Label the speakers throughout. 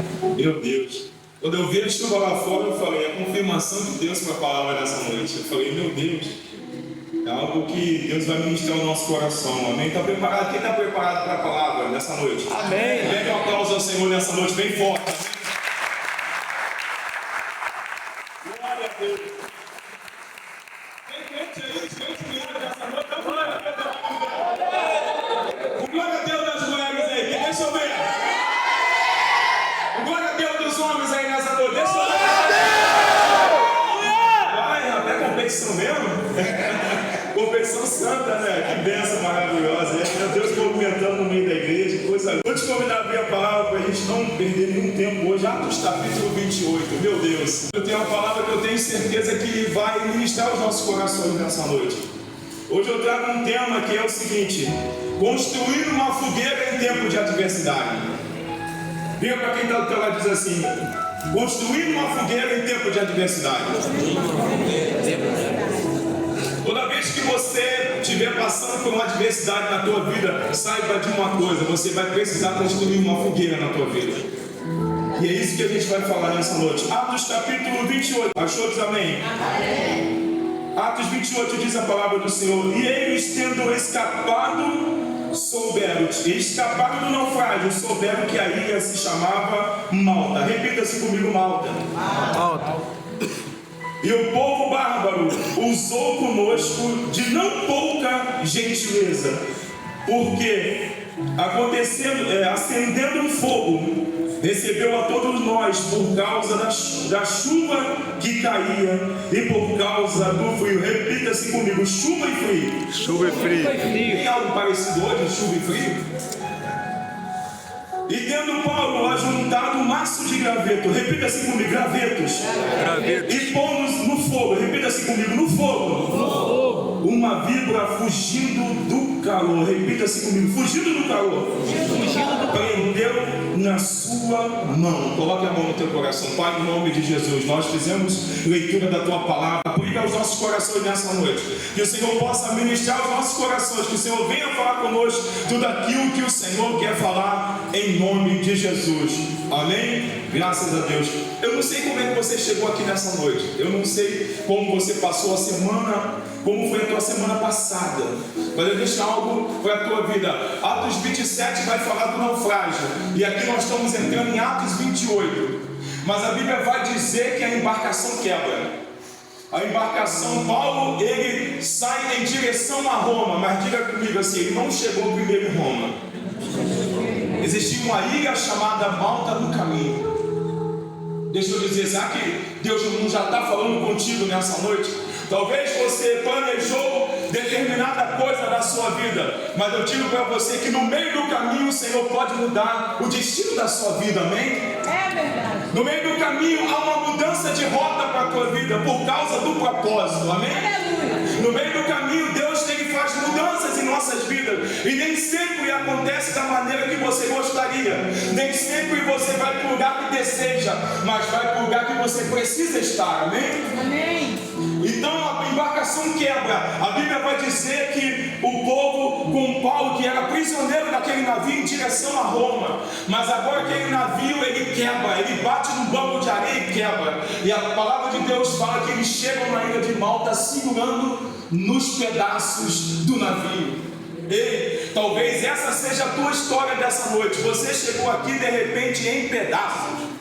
Speaker 1: Meu Deus. Quando eu vi a chuva lá fora, eu falei, a confirmação de Deus para a palavra dessa noite. Eu falei, meu Deus, é algo que Deus vai ministrar no nosso coração. Amém? Está preparado? Quem está preparado para a palavra nessa noite?
Speaker 2: Amém.
Speaker 1: Vem com um aplauso ao Senhor nessa noite, bem forte. Amém? Glória a Deus. Tem gente aí, gente glória nessa noite. Dá glória a Deus. Glória a Deus das glórias aí. Deixa eu ver. Glória a Deus dos homens aí nessa noite. Deixa eu ver. Vai, rapaz, é competição mesmo? Competição santa, né? Que bênção maravilhosa. Meu Deus movimentando no meio da igreja. Coisa. Vou te convidar a abrir a palavra para a gente não perder nenhum tempo hoje. Atos capítulo 28. Meu Deus. Eu tenho uma palavra que eu tenho certeza que vai ministrar os nossos corações nessa noite. Hoje eu trago um tema que é o seguinte: construir uma fogueira em tempo de adversidade. Diga para quem está do teu lado e diz assim: construir uma fogueira em tempo de adversidade. Toda vez que você estiver passando por uma adversidade na tua vida, saiba de uma coisa: você vai precisar construir uma fogueira na tua vida. E é isso que a gente vai falar nessa noite. Atos capítulo 28. Achou? Diz amém. Atos 28 diz a palavra do Senhor: e eles, tendo escapado, escaparam do naufrágio, souberam que a ilha se chamava Malta. Repita-se comigo: Malta.
Speaker 2: Malta.
Speaker 1: E o povo bárbaro usou conosco de não pouca gentileza, porque acendendo um fogo, recebeu a todos nós por causa da chuva que caía e por causa do frio. Repita-se comigo: chuva e frio.
Speaker 2: Chuva e frio.
Speaker 1: Tem algo parecido hoje, chuva e frio? E tendo Paulo ajuntado um maço de graveto, repita-se comigo: gravetos.
Speaker 2: Gravetos.
Speaker 1: E pô-los no fogo, repita-se comigo: no fogo. Uma víbora fugindo do calor, repita-se comigo: fugindo do calor. Prendeu na sua mão. Coloque a mão no teu coração. Pai, em nome de Jesus, nós fizemos leitura da tua palavra. Aplica os nossos corações nessa noite. Que o Senhor possa ministrar os nossos corações. Que o Senhor venha falar conosco tudo aquilo que o Senhor quer falar, em nome de Jesus. Amém? Graças a Deus. Eu não sei como é que você chegou aqui nessa noite. Eu não sei como você passou a semana, como foi a tua semana passada. Mas eu deixo algo para a tua vida. Atos 27 vai falar do naufrágio. E aqui nós estamos entrando em Atos 28. Mas a Bíblia vai dizer que a embarcação quebra. A embarcação, Paulo, ele sai em direção a Roma. Mas diga comigo assim: ele não chegou primeiro em Roma. Existia uma ilha chamada Malta no caminho. Deixa eu dizer, será que Deus não já está falando contigo nessa noite? Talvez você planejou determinada coisa na sua vida, mas eu digo para você que no meio do caminho o Senhor pode mudar o destino da sua vida, amém?
Speaker 3: É verdade.
Speaker 1: No meio do caminho há uma mudança de rota para a tua vida por causa do propósito, amém?
Speaker 3: Aleluia.
Speaker 1: No meio do caminho Deus ele faz mudanças em nossas vidas, e nem sempre acontece da maneira que você gostaria, nem sempre você vai para o lugar que deseja, mas vai para o lugar que você precisa estar, amém?
Speaker 3: Amém.
Speaker 1: Então a embarcação quebra. A Bíblia vai dizer que o povo com Paulo, que era prisioneiro daquele navio, em direção a Roma, mas agora aquele navio ele quebra, ele bate no banco de areia e quebra, e a palavra de Deus fala que eles chegam na ilha de Malta segurando nos pedaços do navio. Ei, talvez essa seja a tua história dessa noite. Você chegou aqui de repente em pedaços.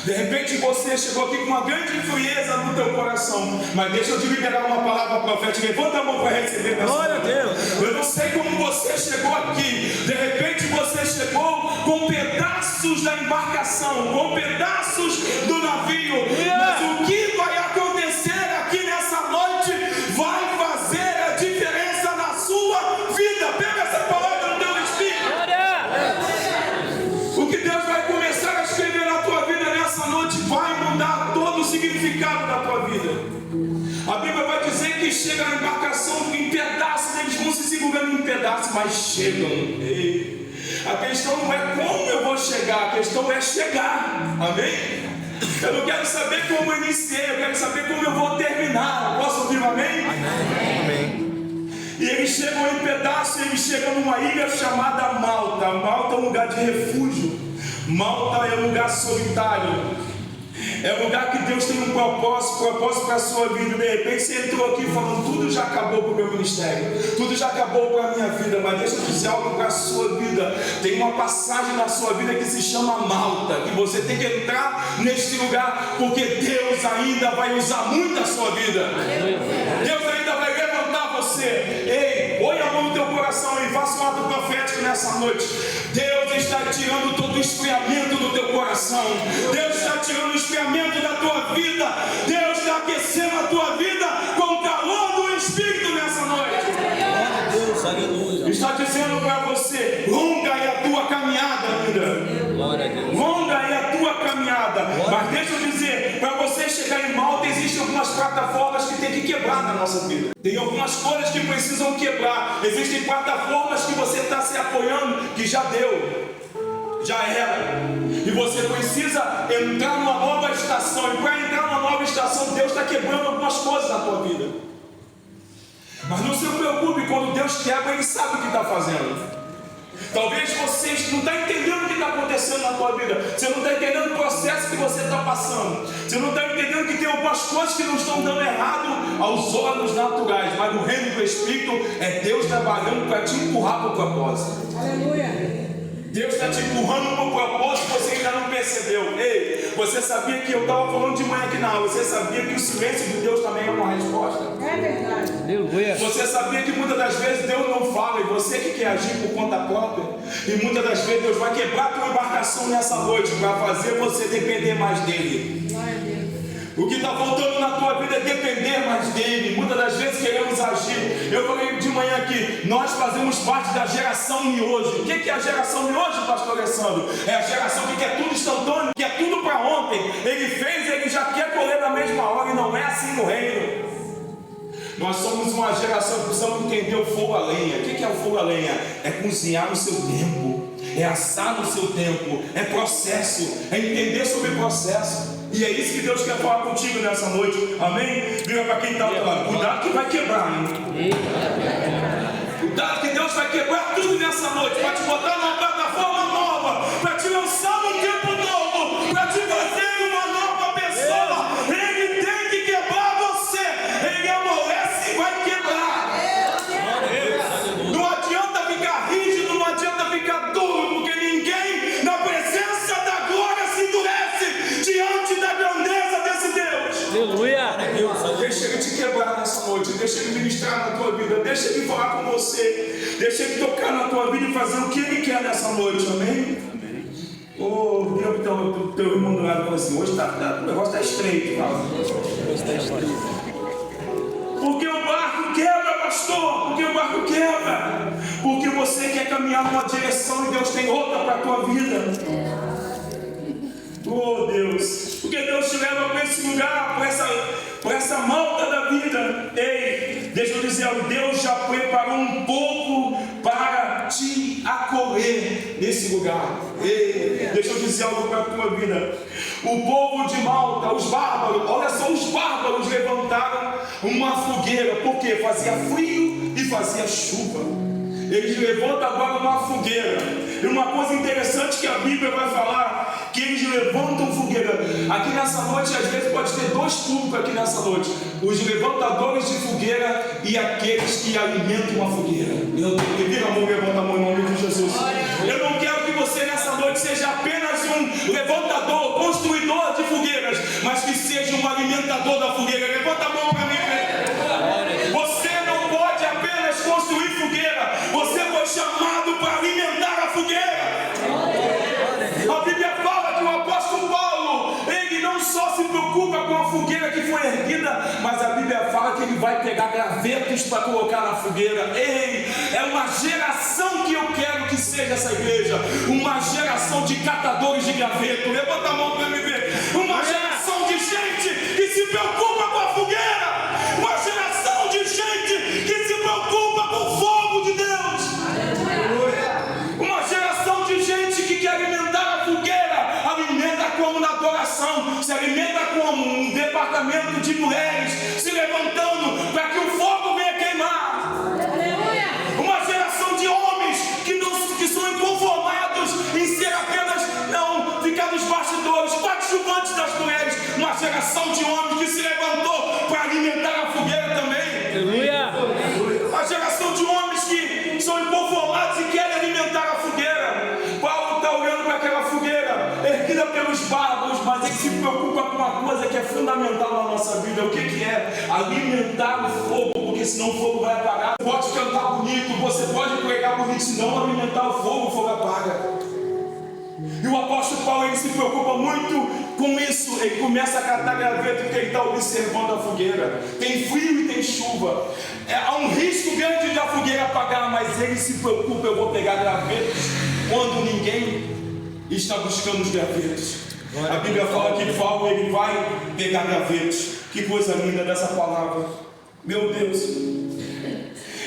Speaker 1: De repente você chegou aqui com uma grande frieza no teu coração. Mas deixa eu te liberar uma palavra profética. Levanta a mão para receber.
Speaker 2: Glória a Deus.
Speaker 1: Eu não sei como você chegou aqui. De repente você chegou com pedaços da embarcação, com pedaços do navio. Mas o que vai acontecer aqui nessa noite vai fazer a diferença na sua vida. Pega essa palavra no teu espírito. O que Deus vai começar a escrever na tua vida nessa noite vai mudar todo o significado da tua vida. A Bíblia vai dizer que chega na embarcação em pedaços, eles vão se segurando em pedaços, mas chegam. Ei, a questão não é como eu vou chegar, a questão é chegar. Amém? Eu não quero saber como eu iniciei, eu quero saber como eu vou terminar. Posso ouvir um amém?
Speaker 2: Amém.
Speaker 1: E eles chegam em pedaços, eles chegam numa ilha chamada Malta. Malta é um lugar de refúgio. Malta é um lugar solitário. É um lugar que Deus tem um propósito para a sua vida. De repente você entrou aqui falando, tudo já acabou para o meu ministério, tudo já acabou para a minha vida. Mas deixa eu dizer algo para a sua vida. Tem uma passagem na sua vida que se chama Malta, que você tem que entrar neste lugar, porque Deus ainda vai usar muito a sua vida. Deus ainda vai levantar você. Ei, põe a mão no teu coração e faça um ato profético nessa noite. Deus está tirando todo o esfriamento do teu coração. Deus está tirando o esfriamento da tua vida. Deus está aquecendo a tua vida com o calor do Espírito nessa noite.
Speaker 2: Deus, aleluia.
Speaker 1: Está dizendo para você, longa é a tua caminhada ainda.
Speaker 2: Glória a Deus.
Speaker 1: Longa é a tua caminhada. Mas deixa eu dizer, para você chegar em Malta, existem algumas plataformas que tem que quebrar na nossa vida. Tem algumas coisas que precisam quebrar. Existem plataformas que você está se apoiando, que já deu, já era. E você precisa entrar numa nova estação. E para entrar numa nova estação, Deus está quebrando algumas coisas na tua vida. Mas não se preocupe, quando Deus quebra, Ele sabe o que está fazendo. Talvez você não está entendendo o que está acontecendo na tua vida. Você não está entendendo o processo que você está passando. Você não está entendendo que tem algumas coisas que não estão dando errado aos olhos naturais. Mas no reino do Espírito é Deus trabalhando para te empurrar para o propósito.
Speaker 3: Aleluia.
Speaker 1: Deus está te empurrando para o propósito que você ainda não percebeu. Ei, você sabia que eu estava falando de manhã aqui na aula? Você sabia que o silêncio de Deus também é uma resposta?
Speaker 3: É verdade.
Speaker 2: Aleluia.
Speaker 1: Você sabia que muitas das vezes Deus não fala e você que quer agir por conta própria? E muitas das vezes Deus vai quebrar a tua embarcação nessa noite para fazer você depender mais dele.
Speaker 3: Glória a Deus.
Speaker 1: O que está faltando na tua vida é depender mais dele. Muitas das vezes queremos agir. Eu falei de manhã aqui, nós fazemos parte da geração miojo. O que é a geração miojo, pastor Alessandro? É a geração que quer tudo instantâneo, quer tudo para ontem. Ele fez, ele já quer colher na mesma hora, e não é assim no reino. Nós somos uma geração que precisamos entender o fogo a lenha. O que é o fogo a lenha? É cozinhar no seu tempo, é assar no seu tempo, é processo, é entender sobre o processo. E é isso que Deus quer falar contigo nessa noite. Amém? Vira para quem está ao teu lado. Cuidado que vai quebrar, hein? Cuidado que Deus vai quebrar tudo nessa noite, para te botar numa plataforma nova, para te lançar num tempo novo, para te fazer uma nova pessoa. Ele tem que quebrar você. Ele amolece e vai quebrar. Não adianta ficar rígido, não adianta ficar duro, porque ninguém na presença da glória se endurece diante da grandeza desse Deus.
Speaker 2: Aleluia.
Speaker 1: Deixa Ele te quebrar nessa noite, deixa Ele ministrar na tua vida, deixa Ele falar com você, deixa Ele tocar na tua vida e fazer o que Ele quer nessa noite, amém? Ô, teu irmão do lado falou assim, hoje o negócio está estreito, fala. Porque o barco quebra, pastor, porque o barco quebra, porque você quer caminhar numa direção e Deus tem outra para a tua vida. Oh Deus, porque Deus te leva para esse lugar, para essa malta da vida. Ei, deixa eu dizer algo, Deus já preparou um povo para te acolher nesse lugar. Ei, deixa eu dizer algo para a tua vida. O povo de Malta, os bárbaros, olha só, os bárbaros levantaram uma fogueira, porque fazia frio e fazia chuva. Eles levantam agora uma fogueira. E uma coisa interessante que a Bíblia vai falar, que eles levantam fogueira. Aqui nessa noite, às vezes pode ter dois públicos aqui nessa noite: os levantadores de fogueira e aqueles que alimentam a fogueira. Vira a mão, levanta a mão em nome de Jesus. Eu não quero que você nessa noite seja apenas um levantador, construidor de fogueiras, mas que seja um alimentador da fogueira. Levanta a mão para mim. Você não pode apenas construir fogueira, você foi chamado para alimentar a fogueira. A Bíblia fala que o apóstolo Paulo, ele não só se preocupa com a fogueira que foi erguida, mas a Bíblia fala que ele vai pegar gravetos para colocar na fogueira. Ei, é uma geração que eu quero que seja essa igreja, uma geração de catadores de graveto. Levanta a mão para me ver. Uma geração de gente que se preocupa com a fogueira, uma geração de gente que se preocupa com o fogo de Deus, uma geração de gente que quer alimentar a fogueira. Alimenta como na adoração, se alimenta como um departamento de mulheres se levantando para que o fogo venha queimar. Uma geração de homens que são inconformados em ser apenas mas ele se preocupa com uma coisa que é fundamental na nossa vida. O que é? Alimentar o fogo, porque senão o fogo vai apagar. Você pode cantar bonito, você pode pregar bonito, se não alimentar o fogo apaga. E o apóstolo Paulo, ele se preocupa muito com isso. Ele começa a catar graveto porque ele está observando a fogueira. Tem frio e tem chuva. Há um risco grande de a fogueira apagar, mas ele se preocupa. Eu vou pegar gravetos quando ninguém está buscando os gravetos. A Bíblia fala que Paulo, ele vai pegar gravetos. Que coisa linda dessa palavra. Meu Deus.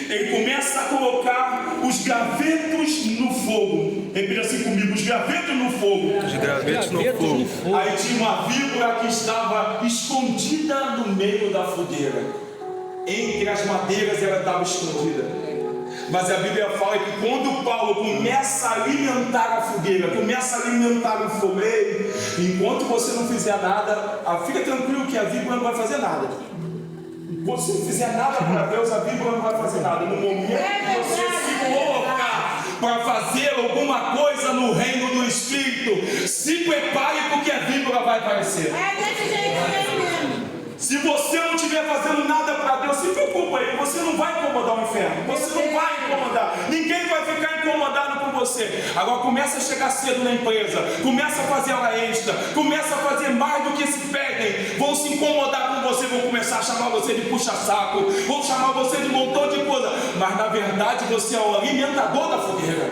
Speaker 1: Ele começa a colocar os gravetos no fogo. Repita assim comigo: os gravetos no fogo.
Speaker 2: Os gravetos no fogo.
Speaker 1: Aí tinha uma víbora que estava escondida no meio da fogueira. Entre as madeiras ela estava escondida. Mas a Bíblia fala que quando Paulo começa a alimentar a fogueira, começa a alimentar o fogo, enquanto você não fizer nada, fica tranquilo que a víbora não vai fazer nada. Você não fizer nada para Deus, a Bíblia não vai fazer nada. No momento que você se colocar para fazer alguma coisa no reino do Espírito, se prepare porque a Bíblia vai aparecer.
Speaker 3: É desse jeito mesmo.
Speaker 1: Se você não estiver fazendo nada para Deus, se preocupa aí, você não vai incomodar o inferno, você não vai incomodar, ninguém vai ficar incomodado com você. Agora começa a chegar cedo na empresa, começa a fazer hora extra, começa a fazer mais do que se pedem, vão se incomodar com você, vão começar a chamar você de puxa-saco, vão chamar você de um montão de coisa, mas na verdade você é o alimentador da fogueira.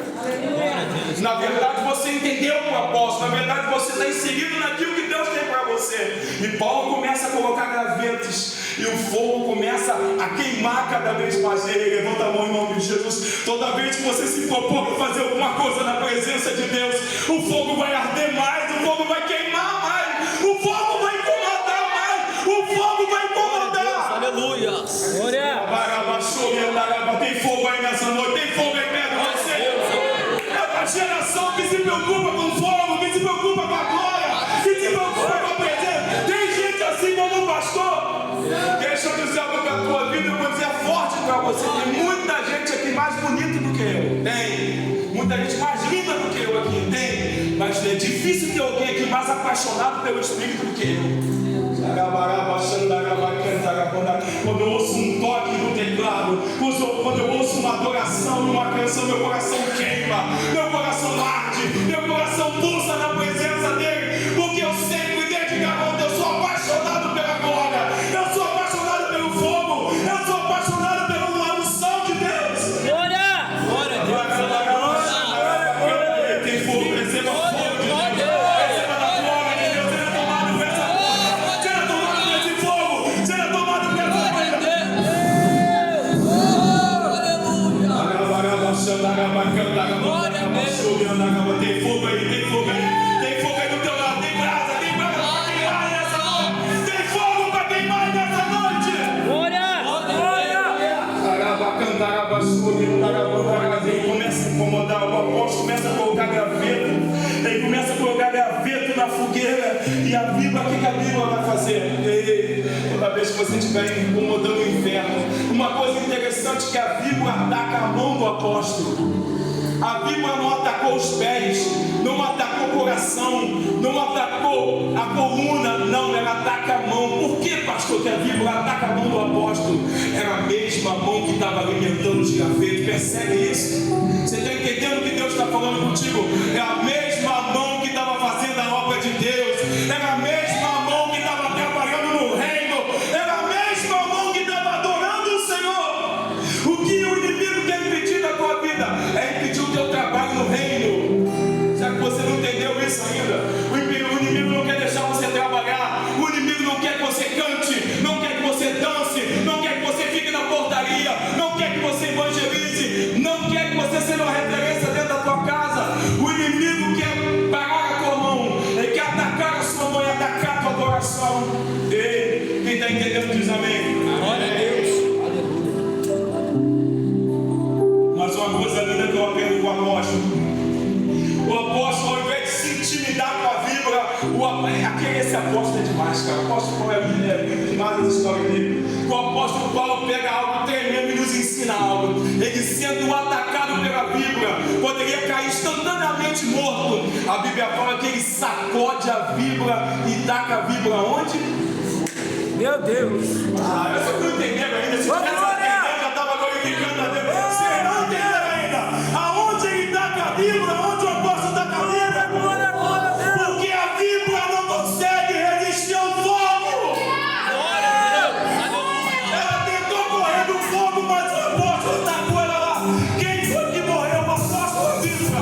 Speaker 1: Na verdade você entendeu o propósito, na verdade você está inserido naquilo que Deus tem para você. E Paulo começa a colocar gravetos e o fogo começa a queimar cada vez mais. Ele levanta a mão em nome de Jesus. Toda vez que você se propõe a fazer alguma coisa na presença de Deus, o fogo vai arder mais, o fogo vai queimar mais, o fogo vai incomodar mais, o fogo vai incomodar.
Speaker 2: Aleluia.
Speaker 1: Tem fogo aí nessa noite, tem fogo aí perto de você. É uma geração que se preocupa com fogo, que se preocupa com a glória, que se preocupa com a presença. Tem gente assim como o pastor. Deixa eu dizer algo para a tua vida, eu vou dizer forte para você. Tem muita gente aqui mais bonita do que eu. Tem. Muita gente mais linda do que eu aqui. Tem. Mas é difícil ter alguém aqui mais apaixonado pelo Espírito do que eu. Quando eu ouço um toque no teclado, quando eu ouço uma adoração numa canção, meu coração queima, meu coração arde, meu coração pulsa na presença dele, porque eu sempre desde garoto eu sou apaixonado pela glória, eu sou apaixonado pelo fogo, eu sou apaixonado pela unção de Deus.
Speaker 2: Glória! Glória a Deus!
Speaker 1: Tem fogo, receba fogo de Deus. Receba da glória de Deus. Seja tomado por essa glória. Seja tomado por esse fogo. Seja tomado por essa glória. Tem fogo aí, tem fogo aí. Tem fogo aí do teu lado. Tem brasa para queimar nessa noite. Tem fogo para queimar nessa noite. Ele começa a incomodar, o apóstolo começa a colocar graveto. Ele começa a colocar graveto na fogueira. E a Bíblia, o que a Bíblia vai fazer? Toda vez que você estiver incomodando o inferno, uma coisa interessante que a Bíblia ataca a mão do apóstolo. A Bíblia não atacou os pés, não atacou o coração, não atacou a coluna, não, ela ataca a mão. Por que, pastor, que a Bíblia ataca a mão do apóstolo? Era a mesma mão que estava alimentando os gravetos. Percebe isso? Você está entendendo o que Deus está falando contigo? É a mesma mão que estava fazendo a obra de Deus, era a mesma mão que estava trabalhando no reino, era a mesma mão que estava adorando o Senhor. O que o inimigo quer impedir da tua vida? É impedir o teu trabalho no reino. Será que você não entendeu isso ainda? O inimigo não quer deixar você trabalhar, o inimigo não quer que você cante, não quer que você dance, não quer que você fique na portaria, não quer que você evangelize, não quer que você seja uma referência dentro da tua casa. O inimigo quer parar a tua mão, ele quer atacar a sua mão e atacar a tua adoração. Ei, quem está entendendo diz amém.
Speaker 2: Glória a Deus.
Speaker 1: Mas uma coisa linda que eu aprendo com o apóstolo. O apóstolo, ao invés de se intimidar com a víbora, o Esse apóstolo é demais, cara. O apóstolo Paulo é lindo demais as histórias dele. O apóstolo Paulo pega algo tremendo e nos ensina algo. Ele, sendo atacado pela víbora, poderia cair instantaneamente morto. A Bíblia fala que ele sacode a víbora e taca a víbora onde?
Speaker 2: Meu Deus.
Speaker 1: Eu só não entendendo ainda. Se tivesse entendendo, já estava glorificando a Deus. Você não entendeu ainda? Aonde ele taca a víbora? Onde o apóstolo taca a víbora? Porque a víbora não consegue resistir ao fogo. Ela tentou correr do fogo, mas o apóstolo tacou ela lá. Quem foi que morreu? O apóstolo ou a víbora?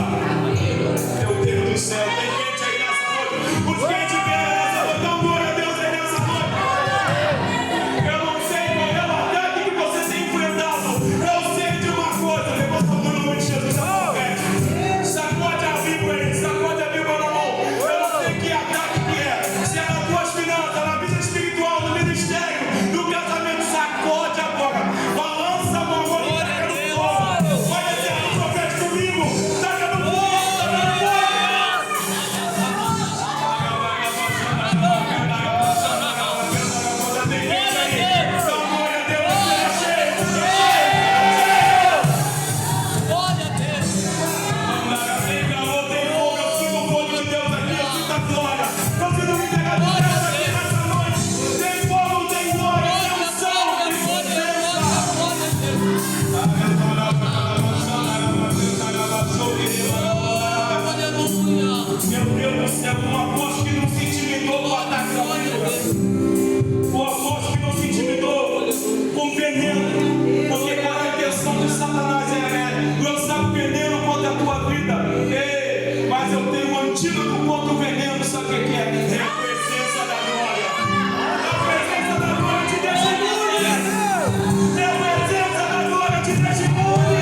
Speaker 1: Meu Deus do céu, tem gente aí nessa noite. Os crentes vieram nessa noite. Dá glória a Deus aí nessa noite. Eu não sei qual é o ataque que você tem enfrentado. Eu sei de uma coisa. Levanta a mão no nome de Jesus. Sacode a víbora aí. Sacode a víbora na mão. Eu não sei que ataque que é. Se é nas tuas finanças, na vida espiritual, no ministério, no casamento, sacode agora. Balança a mão agora e taca no fogo. Vai descer no profeta comigo. Taca no fogo. Taca no fogo. Tem gente aí. Dá glória a Deus. Tá cheio.
Speaker 2: Glória a Deus.
Speaker 1: Tem calor, tem fogo. Eu sinto o fogo de Deus aqui. Eu sinto a glória. Eu sinto o liberar de Deus aqui nessa noite. Tem fogo, tem glória, tem unção, tem presença. Meu Deus do céu, um apóstolo que não se intimidou com o ataque da víbora. O apóstolo que não se intimidou com veneno. Porque qual é a intenção de Satanás? É lançar veneno contra a tua vida. Ei, mas eu tenho um antídoto contra o veneno. Sabe o que é? É a presença da glória. A presença da glória te deixa imune. É a presença da glória te deixa imune.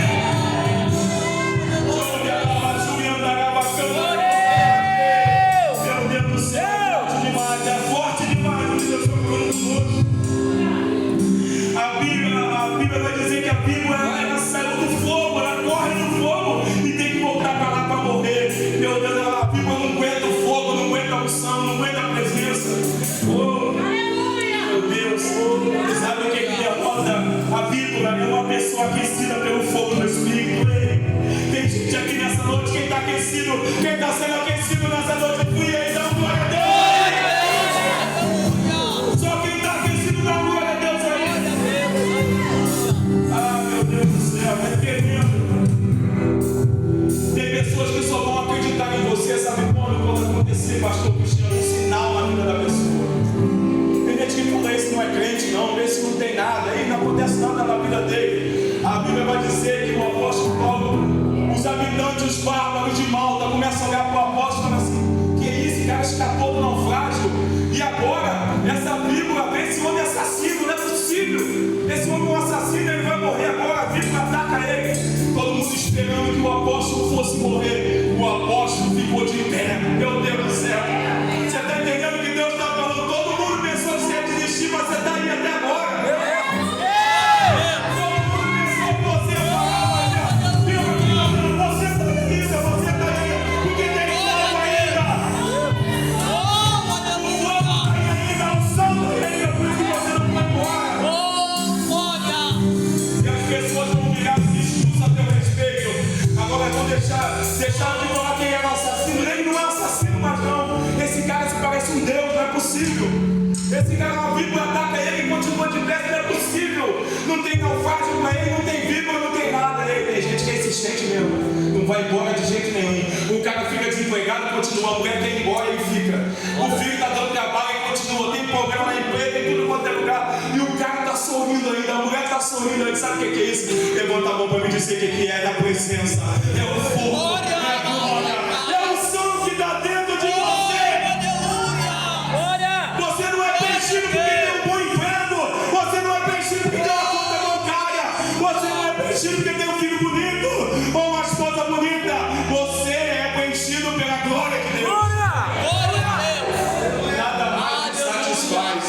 Speaker 1: Meu Deus do céu, é forte demais, meu Deus, a Bíblia vai dizer que a víbora ela saiu do fogo, ela corre no fogo e tem que voltar para lá para morrer. Meu Deus, a víbora não aguenta o fogo, não aguenta a unção, não aguenta a presença. Oh, meu Deus, sabe o que derrota a víbora? É uma pessoa aquecida pelo fogo do Espírito. Ei, tem gente aqui nessa noite, quem está aquecido, quem está sendo aquecido nessa noite, fui aí, dá glória a Deus. Só quem está aquecido, dá glória a Deus aí. Ah, meu Deus do céu, é tremendo. Tem pessoas que só vão acreditar em você, sabe quando acontecer, pastor Cristiano, um sinal na vida da pessoa. Tem gente que fala, esse não é crente não, esse não tem nada, aí não acontece nada na vida dele. A Bíblia vai dizer que o apóstolo Paulo, os habitantes, os bárbaros de Malta começam a olhar para o apóstolo e falam assim, que esse cara escapou do naufrágio e agora essa víbora vê esse homem assassino, não é possível, esse homem é um assassino, ele vai morrer agora, a víbora ataca ele. Todo mundo esperando que o apóstolo fosse morrer, o apóstolo ficou de pé. Meu Deus do céu, você está entendendo o que Deus está falando? Todo mundo pensou que você ia desistir, mas você está aí até agora. Deixaram de falar quem era o assassino. Ele não é assassino, mas não. Esse cara se parece um Deus, não é possível. Esse cara, uma víbora ataca ele e continua de pé, não é possível. Não tem naufrágio para ele, não tem víbora, não tem nada. Tem gente que é insistente mesmo, não vai embora de jeito nenhum. O cara fica desempregado, continua. A mulher quer ir embora, ele fica. O filho está dando trabalho, ele continua. Tem problema na empresa, em tudo quanto é lugar. E o cara está sorrindo ainda, a mulher está sorrindo ainda. Sabe o que é isso? Levanta a mão para me dizer o que é da presença. É o fogo. É o sangue que está dentro de você. Você não é preenchido porque tem um bom emprego. Você não é preenchido porque tem uma conta bancária. Você não é preenchido porque tem um filho bonito ou uma esposa bonita. Você é preenchido pela glória de Deus. Nada mais me satisfaz.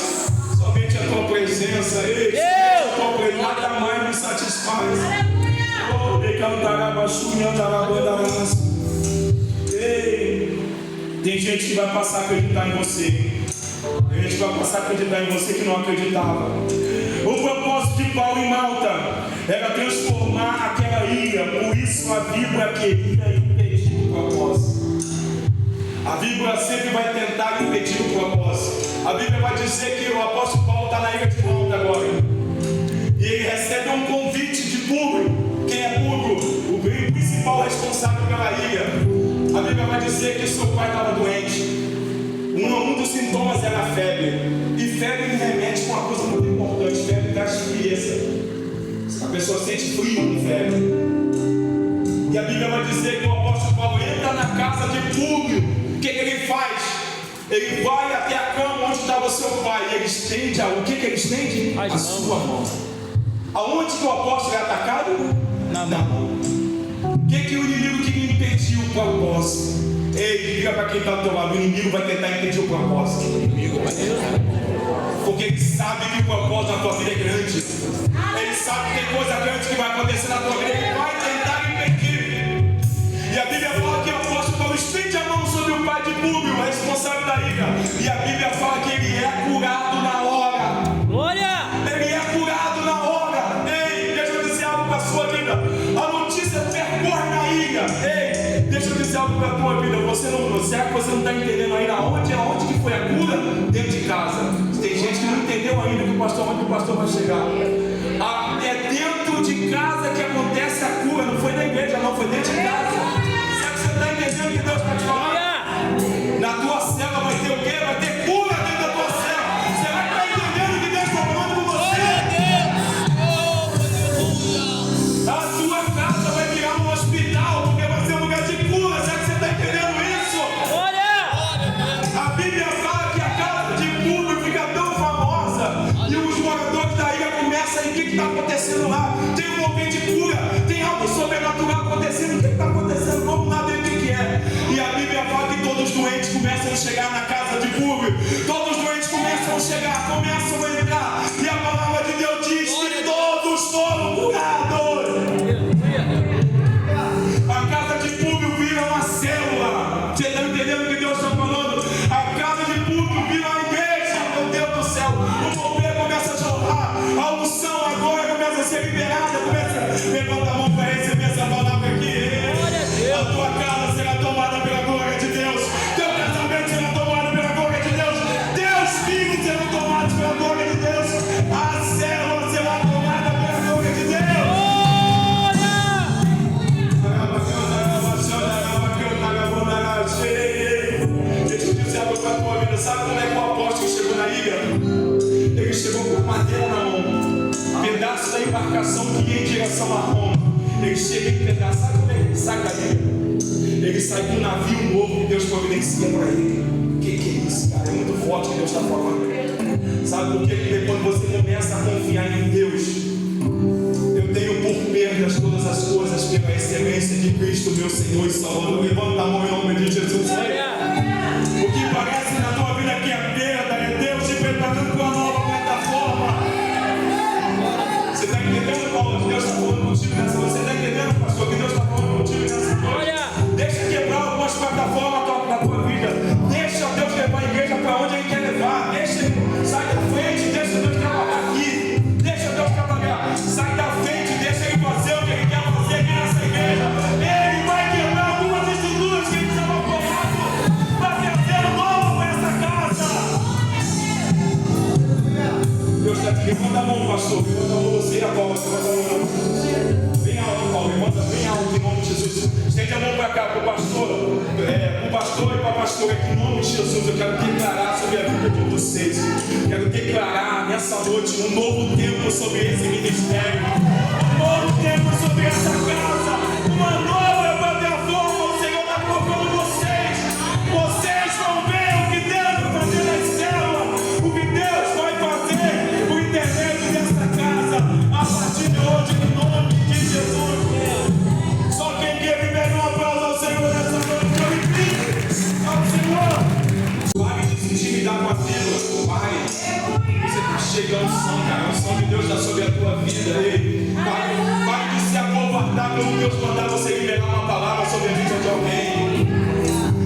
Speaker 1: Somente a tua presença. Nada mais me satisfaz. Oh, de cantar a baixinha, gente que vai passar a acreditar em você. Tem gente que vai passar a acreditar em você que não acreditava. O propósito de Paulo em Malta era transformar aquela ilha. Por isso a Bíblia queria impedir o propósito. A Bíblia sempre vai tentar impedir o propósito. A Bíblia vai dizer que o apóstolo Paulo está na ilha de Malta agora. E ele recebe um convite de Públio. Quem é Públio? O principal responsável pela ilha. A Bíblia vai dizer que seu pai estava doente. Um dos sintomas era a febre. E febre remete com uma coisa muito importante. Febre traz frieza. A pessoa sente frio com febre. E a Bíblia vai dizer que o apóstolo Paulo entra na casa de Públio. O que ele faz? Ele vai até a cama onde estava o seu pai. E ele estende o que ele estende? A sua mão. Aonde que o apóstolo é atacado? Na mão. O que o inimigo queria impedir o propósito? Ei, diga para quem está do teu lado, o inimigo vai tentar impedir o propósito. Porque ele sabe que o propósito na tua vida é grande. Ele sabe que tem coisa grande que vai acontecer na tua vida. Ele vai tentar impedir. E a Bíblia fala que o apóstolo Paulo estende a mão sobre o pai de Públio, o responsável da ilha. E a Bíblia fala que ele é curado na hora. Glória! Ele é curado na hora. Ei, deixa eu dizer algo para a sua vida. A notícia percorre na ilha. Ei, deixa eu dizer algo para a tua vida. Será que você não está entendendo ainda aonde que foi a cura? Dentro de casa. Tem gente que não entendeu ainda onde o pastor vai chegar. É dentro de casa que acontece a cura. Não foi na igreja, não, foi dentro de casa. Será que você está entendendo o que Deus está te falando? Na tua célula vai ter o quê? Vai ter cura dentro da tua célula. Será que está entendendo o que Deus está falando com você? A tua casa vai virar um hospital, porque vai ser um lugar de cura. Será que você está entendendo isso? A Bíblia fala que a casa de Públio fica tão famosa e os moradores da ilha começam a ir. O que está acontecendo lá? Tem um momento de cura, tem algo sobrenatural acontecendo. O que está acontecendo? Vamos lá ver o que é. E a Bíblia fala que todos os doentes começam a chegar na casa de Públio. Todos os doentes começam a chegar, começam a entrar. E a palavra de Deus diz que todos foram curados. A casa de Públio vira uma célula. Você está entendendo o que Deus está falando? A casa de Públio vira uma igreja. Meu Deus do céu. O poder começa a jorrar. A unção agora começa a ser liberada. Levanta a mão para receber essa palavra aqui. A tua casa será tomada pela glória de Deus. Teu casamento será tomado pela glória de Deus. Teus filhos serão tomados pela glória de Deus. A célula será tomada pela glória de Deus. Deixa eu dizer algo para a tua vida. Sabe como é que o apóstolo chegou na ilha? Ele chegou com madeira na mão, pedaço da embarcação que ia em direção a Roma. Ele chega em pedaço. Sabe como é que ele sai da ilha? Ele sai com um navio novo que Deus providencia para ele. O que é isso, cara? É muito forte o que Deus está falando. Sabe por quê? Quando você começa a confiar em Deus, eu tenho por perdas todas as coisas pela excelência de Cristo, meu Senhor e Salvador. Levanta a mão em nome de Jesus. O que parece na tua vida que é perda é Deus te preparando para uma nova plataforma. Você está entendendo, Paulo, que Deus está falando contigo nessa? Você está entendendo, pastor, que Deus está falando contigo nessa noite? Deixa quebrar algumas plataformas na tua vida. Deixa Deus levar a igreja para onde Ele quer levar. Deixa Ele sair da frente, deixa Deus trabalhar aqui. Deixa Deus trabalhar. Sai da frente, deixa Ele fazer o que Ele quer fazer aqui nessa igreja. Ele vai quebrar algumas estruturas que Ele estava colocando para fazer novo para essa casa. Deus está te levando a mão, pastor. Levanta a mão, você e a Paula. Levanta a mão. Bem alto, Paulo. Levanta bem alto em nome de Jesus. Estende a mão para cá, para o pastor. O pastor e para a pastora. Em nome de Jesus, eu quero declarar sobre a vida de vocês. Quero declarar nessa noite um novo tempo sobre esse ministério. Um novo tempo sobre essa casa. Uma nova plataforma. O Senhor está colocando vocês. Vocês vão ver o que Deus vai fazer na célula. O que Deus vai fazer por intermédio dessa casa. A partir de hoje, em nome de Jesus. Só quem quer viver um aplauso ao Senhor nessa noite. Ao Senhor. Pare de se intimidar com a vida. Pare. Você está cheio da unção, cara. A unção de Deus está sobre a tua vida. Ei. Pare de se acovardar quando Deus mandar você liberar uma palavra sobre a vida de alguém.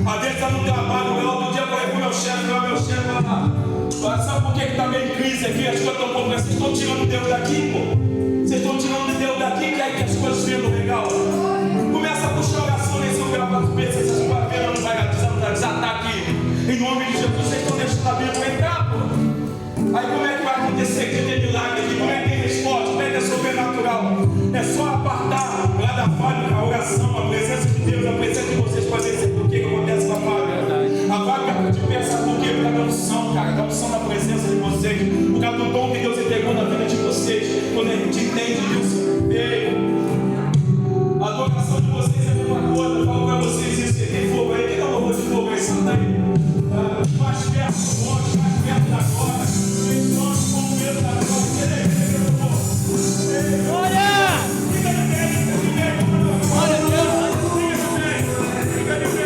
Speaker 1: Às vezes está no trabalho, eu outro dia eu falei com meu chefe, sabe por que está meio em crise aqui? As coisas estão comprando, vocês estão tirando Deus daqui, pô. Vocês estão tirando Deus daqui, que aí que as coisas vendo legal. Começa a puxar oração nesse lugar para tu ver se essas barreiras não vai desatar aqui. Em nome de Jesus, vocês estão deixando a Bíblia entrar, pô. Aí como é que vai acontecer que tem milagre aqui? Como é que tem resposta? Como é que é sobrenatural? É só apartar lá da fábrica a oração, a presença de Deus, a presença de vocês para ver por que acontece com a fábrica. A fábrica de pé, sabe por quê? Por causa da unção, cara, da unção da presença de vocês, por causa do dom que Deus entregou na vida de vocês. Quando a gente entende isso, a adoração de vocês é uma coisa. Eu falo para vocês isso, tem fogo aí, quem dá louvor de fogo aí, santa aí. Mais perto do monte, mais perto da glória. Nós com medo da glória.
Speaker 2: Glória! Glória a Deus!
Speaker 1: Fica de pé.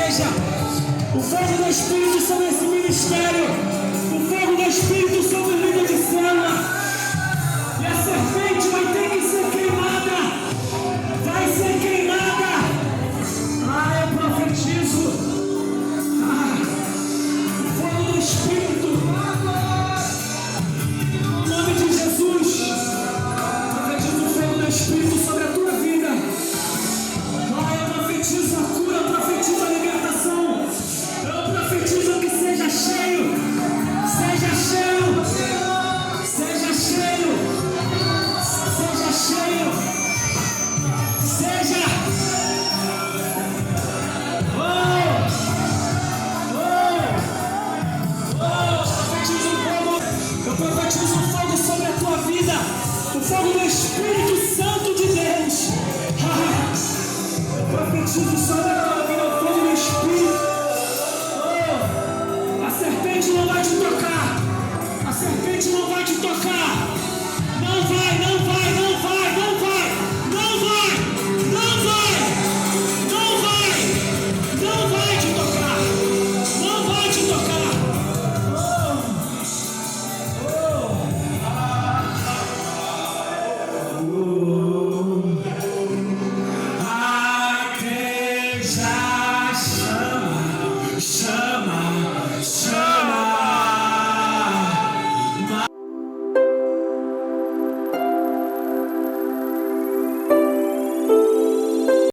Speaker 4: igreja. O fogo do Espírito sobre esse ministério. O fogo do Espírito sobre o líder de célula. E a serpente vai ter que ser queimada. Vai ser queimada. Eu profetizo. O fogo do Espírito. Em nome de Jesus. Profetizo o fogo do Espírito sobre a tua vida. Eu profetizo a cura. Eu profetizo a libertação. Eu profetizo que seja cheio. Seja cheio. Seja cheio. Seja cheio. Seja. Eu profetizo o fogo sobre a tua vida. O fogo do Espírito Santo de Deus. Eu profetizo sobre a